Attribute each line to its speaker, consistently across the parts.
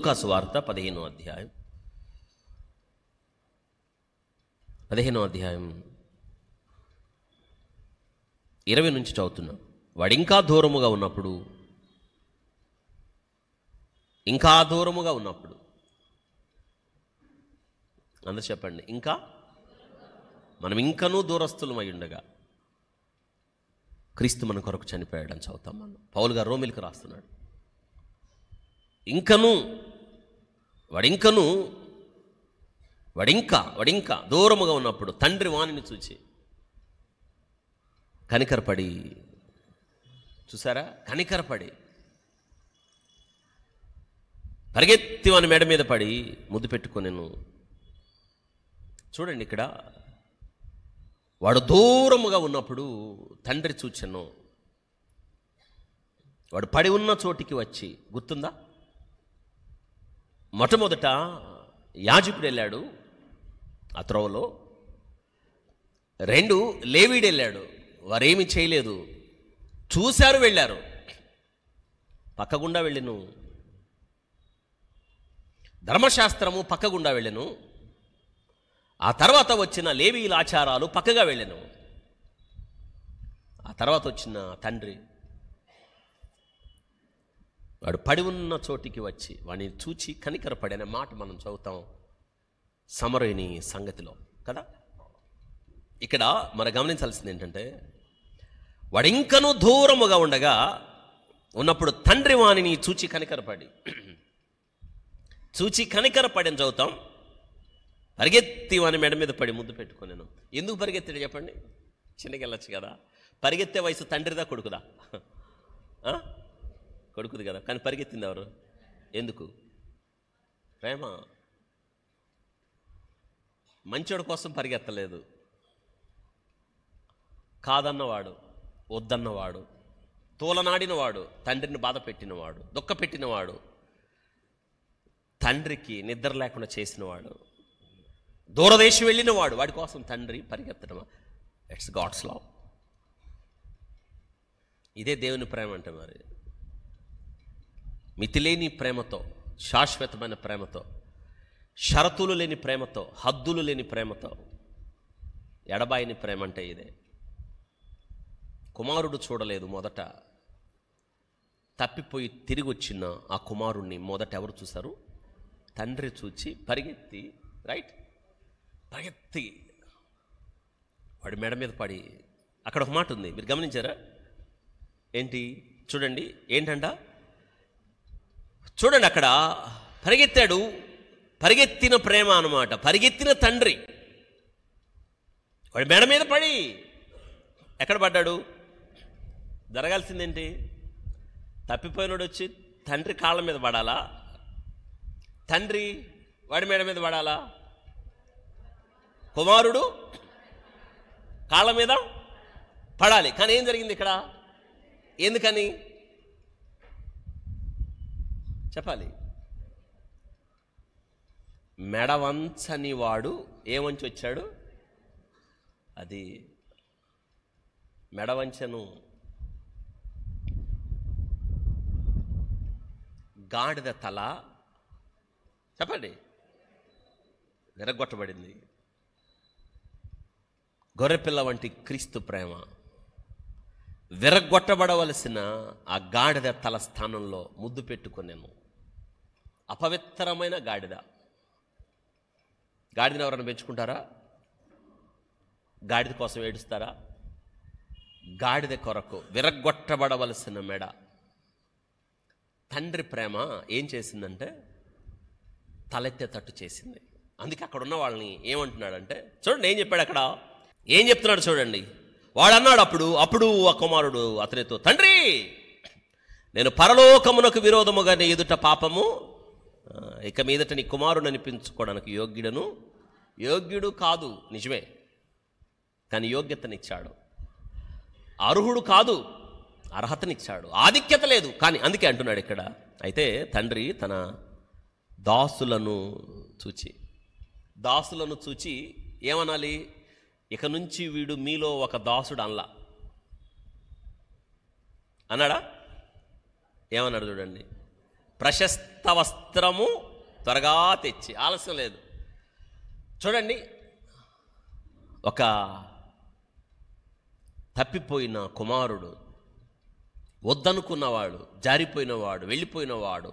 Speaker 1: లూకాసు వార్త 15వ అధ్యాయం 20 నుంచి చదువుతున్నాం. వాడు ఇంకా దూరముగా ఉన్నప్పుడు అందరూ చెప్పండి, మనం ఇంకనూ దూరస్తులమై ఉండగా క్రీస్తు మన కొరకు చనిపోయాడని చదువుతాం. మనం పౌలు గారు రోమిలకు రాస్తున్నాడు. వాడింకా దూరముగా ఉన్నప్పుడు తండ్రి వానిని చూచి కనికరపడి, చూసారా, కనికరపడి పరిగెత్తి వాని మెడ మీద పడి ముద్దు పెట్టుకొనెను. చూడండి, ఇక్కడ వాడు దూరముగా ఉన్నప్పుడు తండ్రి చూచెను. వాడు పడి ఉన్న చోటికి వచ్చి, గుర్తుందా, మొట్టమొదట యాజకుడు వెళ్ళాడు ఆ త్రోవలో, 2 లేవీడు వెళ్ళాడు. వారేమీ చేయలేదు, చూశారు, వెళ్ళారు, పక్కగుండా వెళ్ళెను. ధర్మశాస్త్రము పక్కగుండా వెళ్ళెను. ఆ తర్వాత వచ్చిన లేవీల ఆచారాలు పక్కగా వెళ్ళెను. ఆ తర్వాత వచ్చిన తండ్రి వాడు పడి ఉన్న చోటికి వచ్చి వాడిని చూచి కనికరపడి అనే మాట మనం చదువుతాం సమరయుని సంగతిలో కదా. ఇక్కడ మనం గమనించాల్సింది ఏంటంటే, వాడు ఇంకనూ దూరముగా ఉన్నప్పుడు తండ్రి వాణిని చూచి కనికరపడి అని చదువుతాం. పరిగెత్తి వాని మెడ మీద పడి ముద్దు పెట్టుకున్నాను. ఎందుకు పరిగెత్తాడు చెప్పండి? చిన్నకి వెళ్ళొచ్చు కదా. పరిగెత్తే వయసు తండ్రిదా కొడుకుదా? కొడుకుది కదా. కానీ పరిగెత్తింది ఎవరు? ఎందుకు? ప్రేమ. మంచోడు కోసం పరిగెత్తలేదు. కాదన్నవాడు, వద్దన్నవాడు, తోలనాడినవాడు, తండ్రిని బాధ పెట్టినవాడు, దుఃఖ పెట్టినవాడు, తండ్రికి నిద్ర లేకుండా చేసినవాడు, దూరదేశం వెళ్ళినవాడు, వాడి కోసం తండ్రి పరిగెత్తడం. It's god's love. ఇదే దేవుని ప్రేమ అంటే. మరి మితిలేని ప్రేమతో, శాశ్వతమైన ప్రేమతో, షరతులు లేని ప్రేమతో, హద్దులు లేని ప్రేమతో, ఎడబాయిని ప్రేమ అంటే ఇదే. కుమారుడు చూడలేదు మొదట, తప్పిపోయి తిరిగి వచ్చిన ఆ కుమారుణ్ణి మొదట ఎవరు చూశారు? తండ్రి చూచి పరిగెత్తి, పరిగెత్తి వాడి మెడ మీద పడి. అక్కడ ఒక మాట ఉంది, మీరు గమనించారా? ఏంటి? చూడండి, ఏంటంట? చూడండి, అక్కడ పరిగెత్తాడు. పరిగెత్తిన ప్రేమ అన్నమాట. పరిగెత్తిన తండ్రి వాడి మెడ మీద పడి ఎక్కడ పడ్డాడు? జరగాల్సిందేంటి? తప్పిపోయినోడు వచ్చి తండ్రి కాళ్ళ మీద పడాలా? తండ్రి వాడి మెడ మీద పడాలా? కుమారుడు కాళ్ళ మీద పడాలి. కానీ ఏం జరిగింది ఇక్కడ? ఎందుకని చెప్పాలి? మెడవంచని వాడు ఏమంచి వచ్చాడు? అది మెడవంచను. గాడిద తల చెప్పండి విరగొట్టబడింది. గొర్రెపిల్ల వంటి క్రీస్తు ప్రేమ విరగొట్టబడవలసిన ఆ గాడిద తల స్థానంలో ముద్దు పెట్టుకున్నాను. అపవిత్రమైన గాడిద. గాడిదని ఎవరైనా పెంచుకుంటారా? గాడిద కోసం ఏడుస్తారా? గాడిద కొరకు విరగొట్టబడవలసిన మెడ. తండ్రి ప్రేమ ఏం చేసిందంటే తలెత్తేటట్టు చేసింది. అందుకే అక్కడ ఉన్న వాళ్ళని ఏమంటున్నాడంటే, చూడండి ఏం చెప్పాడు అక్కడ, ఏం చెప్తున్నాడు చూడండి. వాడు అన్నాడు అప్పుడు ఆ కుమారుడు అతనితో, తండ్రి, నేను పరలోకమునకు విరోధముగా నీ ఎదుట పాపము, ఇక మీదట నీ కుమారుడు అనిపించుకోవడానికి యోగ్యుడు కాదు, నిజమే, కానీ యోగ్యతనిచ్చాడు. అర్హుడు కాదు, అర్హతనిచ్చాడు. ఆధిక్యత లేదు, కానీ అందుకే అంటున్నాడు ఇక్కడ. అయితే తండ్రి తన దాసులను చూచి ఏమనాలి? ఇక నుంచి వీడు మీలో ఒక దాసుడు అన్నాడా? ఏమన్నాడు చూడండి. ప్రశస్త వస్త్రము త్వరగా తెచ్చి. ఆలస్యం లేదు. చూడండి, ఒక తప్పిపోయిన కుమారుడు, వద్దనుకున్నవాడు, జారిపోయినవాడు, వెళ్ళిపోయినవాడు,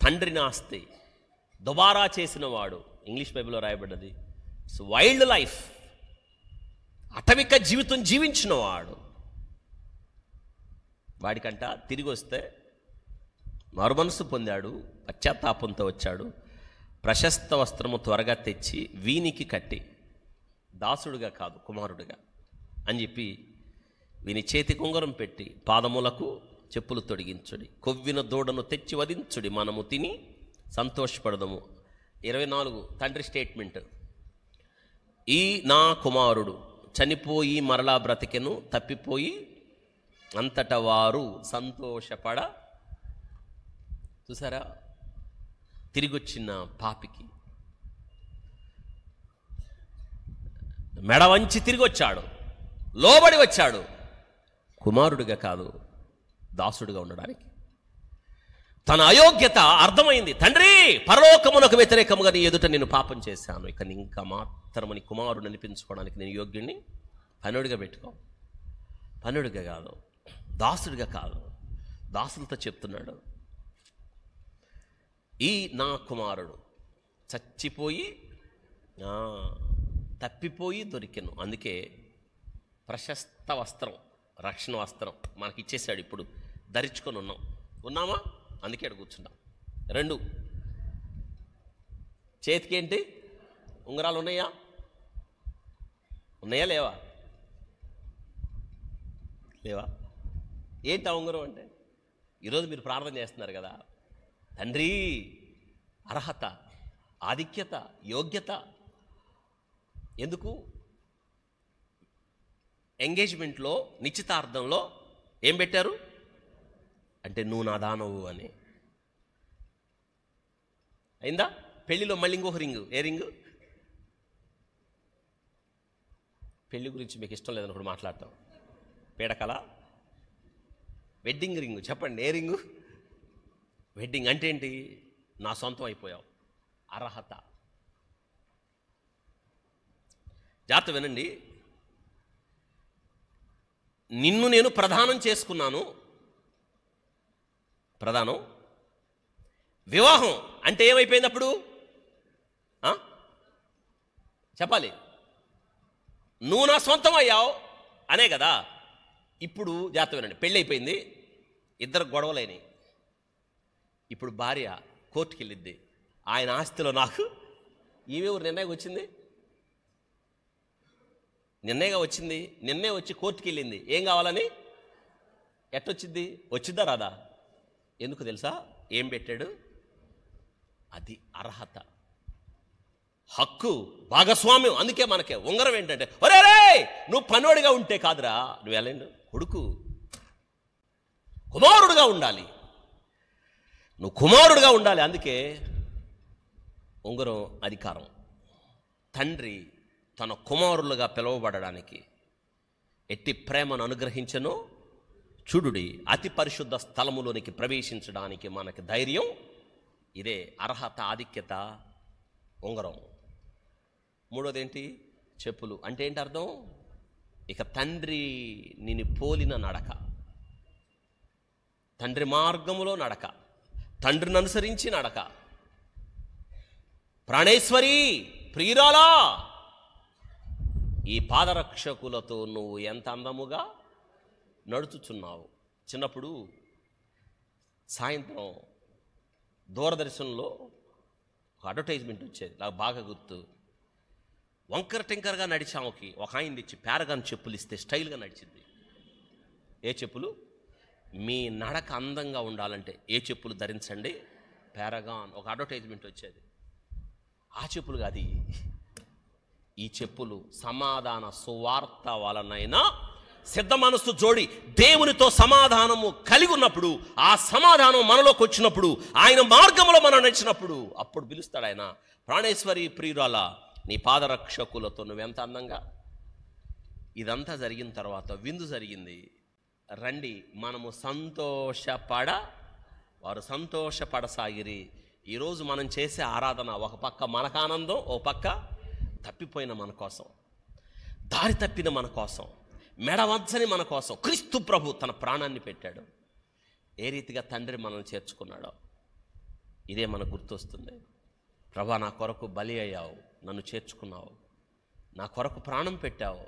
Speaker 1: తండ్రిని ఆస్తి దుబారా చేసినవాడు, ఇంగ్లీష్ బైబిల్లో రాయబడ్డది వైల్డ్ లైఫ్, అటవిక జీవితం జీవించినవాడు, వాడికంట తిరిగి వస్తే మారుమనసు పొందాడు, పశ్చాత్తాపంతో వచ్చాడు, ప్రశస్త వస్త్రము త్వరగా తెచ్చి వీనికి కట్టి, దాసుడుగా కాదు కుమారుడుగా అని చెప్పి వీని చేతి ఉంగరం పెట్టి పాదములకు చెప్పులు తొడిగించుడి, కొవ్విన దూడను తెచ్చి వధించుడి, మనము తిని సంతోషపడదము. 24 తండ్రి స్టేట్మెంట్. ఈ నా కుమారుడు చనిపోయి మరలా బ్రతికెను, తప్పిపోయి అంతటా వారు సంతోషపడ. చూసారా, తిరిగొచ్చిన పాపికి మెడ వంచి తిరిగి వచ్చాడు, లోబడి వచ్చాడు, కుమారుడిగా కాదు దాసుడిగా ఉండడానికి. తన అయోగ్యత అర్థమైంది. తండ్రి, పరలోకమునకు వ్యతిరేకముగా నీ ఎదుట నేను పాపం చేశాను, ఇక ఇంకా మాత్రము నీ కుమారుడు అనిపించుకోవడానికి నేను యోగ్యుడిని. పనుడిగా పెట్టుకో, పనుడిగా కాదు, దాసుడిగా కాదు. దాసులతో చెప్తున్నాడు, ఈ నా కుమారుడు చచ్చిపోయి తప్పిపోయి దొరికెను. అందుకే ప్రశస్త వస్త్రం, రక్షణ వస్త్రం మనకి ఇచ్చేసాడు. ఇప్పుడు ధరించుకొని ఉన్నామా? అందుకే అక్కడ కూర్చున్నాం. 2, చేతికి ఏంటి? ఉంగరాలు ఉన్నాయా? లేవా? ఏంటి ఆ ఉంగరం అంటే? ఈరోజు మీరు ప్రార్థన చేస్తున్నారు కదా, తండ్రి అర్హత, ఆధిక్యత, యోగ్యత. ఎందుకు? ఎంగేజ్మెంట్లో, నిశ్చితార్థంలో ఏం పెట్టారు అంటే నువ్వు నా దానవు అని. అయిందా? పెళ్లిలో మళ్ళీ ఇంకొక రింగు. ఏ రింగు? పెళ్లి గురించి మీకు ఇష్టం లేదన్నప్పుడు మాట్లాడతాం. పీడకల వెడ్డింగ్ రింగు. చెప్పండి, ఏ రింగు? వెడ్డింగ్ అంటే ఏంటి? నా సొంతం అయిపోయావు. అర్హత. జాగ్రత్త వినండి. నిన్ను నేను ప్రదానం చేసుకున్నాను. ప్రదానం, వివాహం అంటే ఏమైపోయింది అప్పుడు? చెప్పాలి, నువ్వు నా సొంతం అయ్యావు అనే కదా. ఇప్పుడు జాగ్రత్త వినండి, పెళ్ళి అయిపోయింది, ఇద్దరు గొడవలైనవి. ఇప్పుడు భార్య కోర్టుకి వెళ్ళిద్ది, ఆయన ఆస్తిలో నాకు ఈమె ఊరు నిర్ణయం వచ్చింది, నిన్నేగా వచ్చింది. నిన్నే వచ్చి కోర్టుకి వెళ్ళింది. ఏం కావాలని? ఎట్టొచ్చింది? వచ్చిద్దా రాదా? ఎందుకు తెలుసా? ఏం పెట్టాడు? అది అర్హత, హక్కు, భాగస్వామ్యం. అందుకే మనకే ఉంగరం ఏంటంటే, ఒరే నువ్వు పనోడిగా ఉంటే కాదురా, నువ్వు వెళ్ళండి, కొడుకు కుమారుడుగా ఉండాలి, నువ్వు కుమారుడుగా ఉండాలి. అందుకే ఉంగరం అధికారం. తండ్రి తన కుమారులుగా పిలువబడడానికి ఎట్టి ప్రేమను అనుగ్రహించను చూడుడి. అతి పరిశుద్ధ స్థలములోనికి ప్రవేశించడానికి మనకి ధైర్యం ఇదే. అర్హత, ఆధిక్యత, ఉంగరం. మూడోది ఏంటి? చెప్పులు. అంటే ఏంటి అర్థం? ఇక తండ్రి నిన్ను పోలిన నడక, తండ్రి మార్గములో నడక, తండ్రిని అనుసరించి నడక. ప్రాణేశ్వరి, ప్రియురాలా, ఈ పాదరక్షకులతో నువ్వు ఎంత అందముగా నడుచుచున్నావు. చిన్నప్పుడు సాయంత్రం దూరదర్శన్లో ఒక అడ్వర్టైజ్మెంట్ వచ్చేది, నాకు బాగా గుర్తు. వంకర టింకరగా నడిచాముకి ఒక ఆయన తెచ్చి పారగాన్ చెప్పులు ఇస్తే స్టైల్గా నడిచింది. ఏ చెప్పులు? మీ నడక అందంగా ఉండాలంటే ఏ చెప్పులు ధరించండి, పారగాన్. ఒక అడ్వర్టైజ్మెంట్ వచ్చేది. ఆ చెప్పులు కాదు, ఈ చెప్పులు సమాధాన సువార్త వలనైనా సిద్ధ మనస్సు జోడి దేవునితో సమాధానము కలిగి ఉన్నప్పుడు, ఆ సమాధానం మనలోకి వచ్చినప్పుడు, ఆయన మార్గంలో మనం నడిచినప్పుడు, అప్పుడు పిలుస్తాడు ఆయన, ప్రాణేశ్వరి ప్రియురాల, నీ పాదరక్షకులతో నువ్వెంత అందంగా. ఇదంతా జరిగిన తర్వాత విందు జరిగింది. రండి మనము సంతోషపడ వారు సంతోషపడసాగిరి. ఈరోజు మనం చేసే ఆరాధన ఒక పక్క మనకు ఆనందం, ఒక పక్క తప్పిపోయిన మన కోసం, దారి తప్పిన మన కోసం, మెడవంచని మన కోసం క్రీస్తు ప్రభు తన ప్రాణాన్ని పెట్టాడు. ఏ రీతిగా తండ్రి మనల్ని చేర్చుకున్నాడో ఇదే మనకు గుర్తొస్తుంది. ప్రభా, నా కొరకు బలి అయ్యావు, నన్ను చేర్చుకున్నావు, నా కొరకు ప్రాణం పెట్టావు,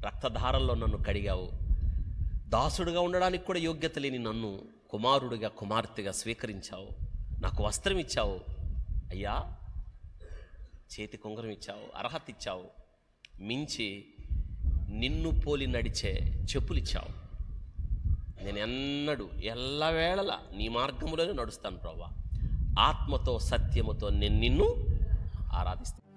Speaker 1: రక్తధారల్లో నన్ను కడిగావు, దాసుడుగా ఉండడానికి కూడా యోగ్యత లేని నన్ను కుమారుడిగా కుమార్తెగా స్వీకరించావు, నాకు వస్త్రం ఇచ్చావు అయ్యా, చేతి కుంగరం ఇచ్చావు, అర్హత ఇచ్చావు, మించి నిన్ను పోలి నడిచే చెప్పులు ఇచ్చావు. నేను ఎన్నడూ ఎల్లవేళలా నీ మార్గంలోనే నడుస్తాను ప్రభా. ఆత్మతో సత్యముతో నేను నిన్ను ఆరాధిస్తాను.